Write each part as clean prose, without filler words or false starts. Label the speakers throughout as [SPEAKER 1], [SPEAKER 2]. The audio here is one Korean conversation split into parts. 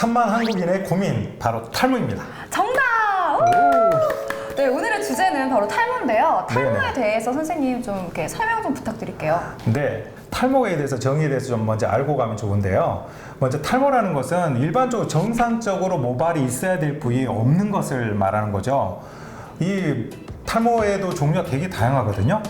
[SPEAKER 1] 천만 한국인의 고민, 바로 탈모입니다.
[SPEAKER 2] 정답! 네, 오늘의 주제는 바로 탈모인데요. 탈모에
[SPEAKER 1] 네네.
[SPEAKER 2] 대해서 선생님 좀 이렇게 설명 좀 부탁드릴게요.
[SPEAKER 1] 네, 탈모에 대해서 정의에 대해서 좀 먼저 알고 가면 좋은데요. 먼저 탈모라는 것은 일반적으로 정상적으로 모발이 있어야 될 부위에 없는 것을 말하는 거죠. 이 탈모에도 종류가 되게 다양하거든요.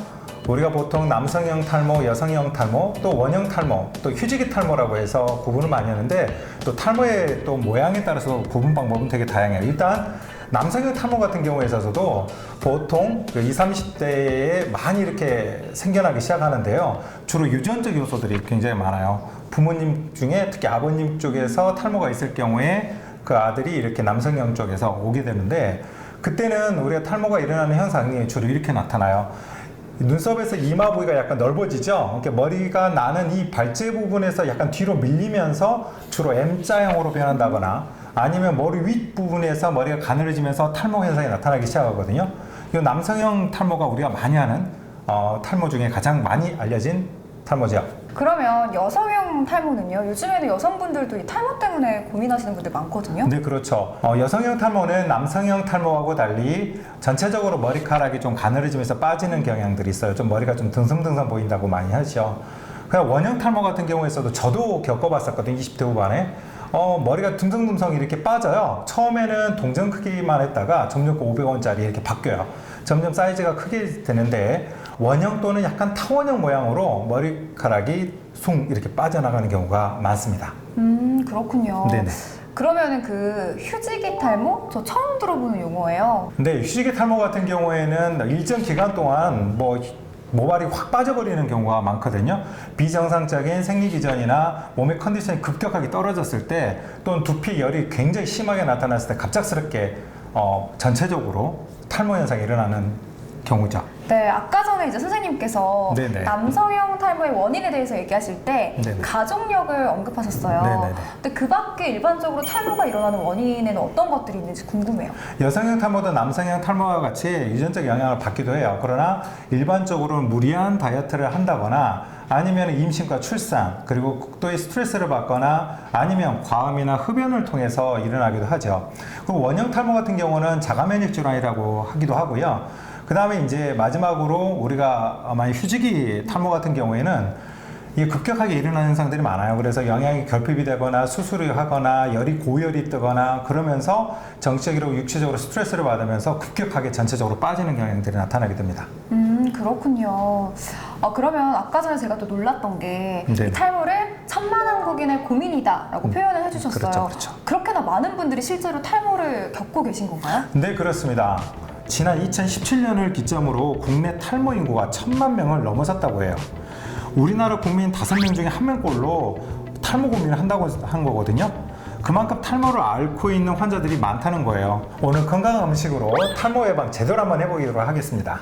[SPEAKER 1] 우리가 보통 남성형 탈모, 여성형 탈모, 또 원형 탈모, 또 휴지기 탈모라고 해서 구분을 많이 하는데, 또 탈모의 또 모양에 따라서 구분 방법은 되게 다양해요. 일단 남성형 탈모 같은 경우에 있어서도 보통 20, 30대에 많이 이렇게 생겨나기 시작하는데요. 주로 유전적 요소들이 굉장히 많아요. 부모님 중에 특히 아버님 쪽에서 탈모가 있을 경우에 그 아들이 이렇게 남성형 쪽에서 오게 되는데, 그때는 우리가 탈모가 일어나는 현상이 주로 이렇게 나타나요. 눈썹에서 이마 부위가 약간 넓어지죠. 이렇게 머리가 나는 이 발제 부분에서 약간 뒤로 밀리면서 주로 M자형으로 변한다거나, 아니면 머리 윗 부분에서 머리가 가늘어지면서 탈모 현상이 나타나기 시작하거든요. 이 남성형 탈모가 우리가 많이 하는 탈모 중에 가장 많이 알려진 탈모죠.
[SPEAKER 2] 그러면 여성형 탈모는요? 요즘에는 여성분들도 이 탈모 때문에 고민하시는 분들 많거든요.
[SPEAKER 1] 네, 그렇죠. 여성형 탈모는 남성형 탈모하고 달리 전체적으로 머리카락이 좀 가늘어지면서 빠지는 경향들이 있어요. 좀 머리가 좀 듬성듬성 보인다고 많이 하죠. 그냥 원형 탈모 같은 경우에서도 저도 겪어봤었거든요. 20대 후반에. 머리가 듬성듬성 이렇게 빠져요. 처음에는 동전 크기만 했다가 점점 500원짜리 이렇게 바뀌어요. 점점 사이즈가 크게 되는데, 원형 또는 약간 타원형 모양으로 머리카락이 숭 이렇게 빠져나가는 경우가 많습니다.
[SPEAKER 2] 그렇군요.
[SPEAKER 1] 네네.
[SPEAKER 2] 그러면은 그 휴지기 탈모? 저 처음 들어보는 용어예요.
[SPEAKER 1] 근데 휴지기 탈모 같은 경우에는 일정 기간 동안 모발이 확 빠져버리는 경우가 많거든요. 비정상적인 생리 기전이나 몸의 컨디션이 급격하게 떨어졌을 때, 또는 두피 열이 굉장히 심하게 나타났을 때 갑작스럽게 전체적으로 탈모 현상이 일어나는 경우죠.
[SPEAKER 2] 네, 아까 전에 이제 선생님께서
[SPEAKER 1] 네네.
[SPEAKER 2] 남성형 탈모의 원인에 대해서 얘기하실 때
[SPEAKER 1] 네네.
[SPEAKER 2] 가족력을 언급하셨어요.
[SPEAKER 1] 네네네.
[SPEAKER 2] 근데 그 밖에 일반적으로 탈모가 일어나는 원인에는 어떤 것들이 있는지 궁금해요.
[SPEAKER 1] 여성형 탈모도 남성형 탈모와 같이 유전적 영향을 받기도 해요. 그러나 일반적으로는 무리한 다이어트를 한다거나, 아니면 임신과 출산, 그리고 극도의 스트레스를 받거나, 아니면 과음이나 흡연을 통해서 일어나기도 하죠. 그 원형 탈모 같은 경우는 자가면역 질환이라고 하기도 하고요. 그 다음에 이제 마지막으로 우리가 만약 휴지기 탈모 같은 경우에는 이게 급격하게 일어나는 현상들이 많아요. 그래서 영양이 결핍이 되거나 수술을 하거나 열이 고열이 뜨거나, 그러면서 정치적으로 육체적으로 스트레스를 받으면서 급격하게 전체적으로 빠지는 경향들이 나타나게 됩니다.
[SPEAKER 2] 그렇군요. 그러면 아까 전에 제가 또 놀랐던 게
[SPEAKER 1] 네.
[SPEAKER 2] 이 탈모를 천만 한국인의 고민이다라고 표현을 해주셨어요.
[SPEAKER 1] 그렇죠.
[SPEAKER 2] 그렇게나 많은 분들이 실제로 탈모를 겪고 계신 건가요?
[SPEAKER 1] 네, 그렇습니다. 지난 2017년을 기점으로 국내 탈모 인구가 1,000만 명을 넘어섰다고 해요. 우리나라 국민 5명 중에 1명꼴로 탈모 고민을 한다고 한 거거든요. 그만큼 탈모를 앓고 있는 환자들이 많다는 거예요. 오늘 건강한 음식으로 탈모 예방 제대로 한번 해보도록 하겠습니다.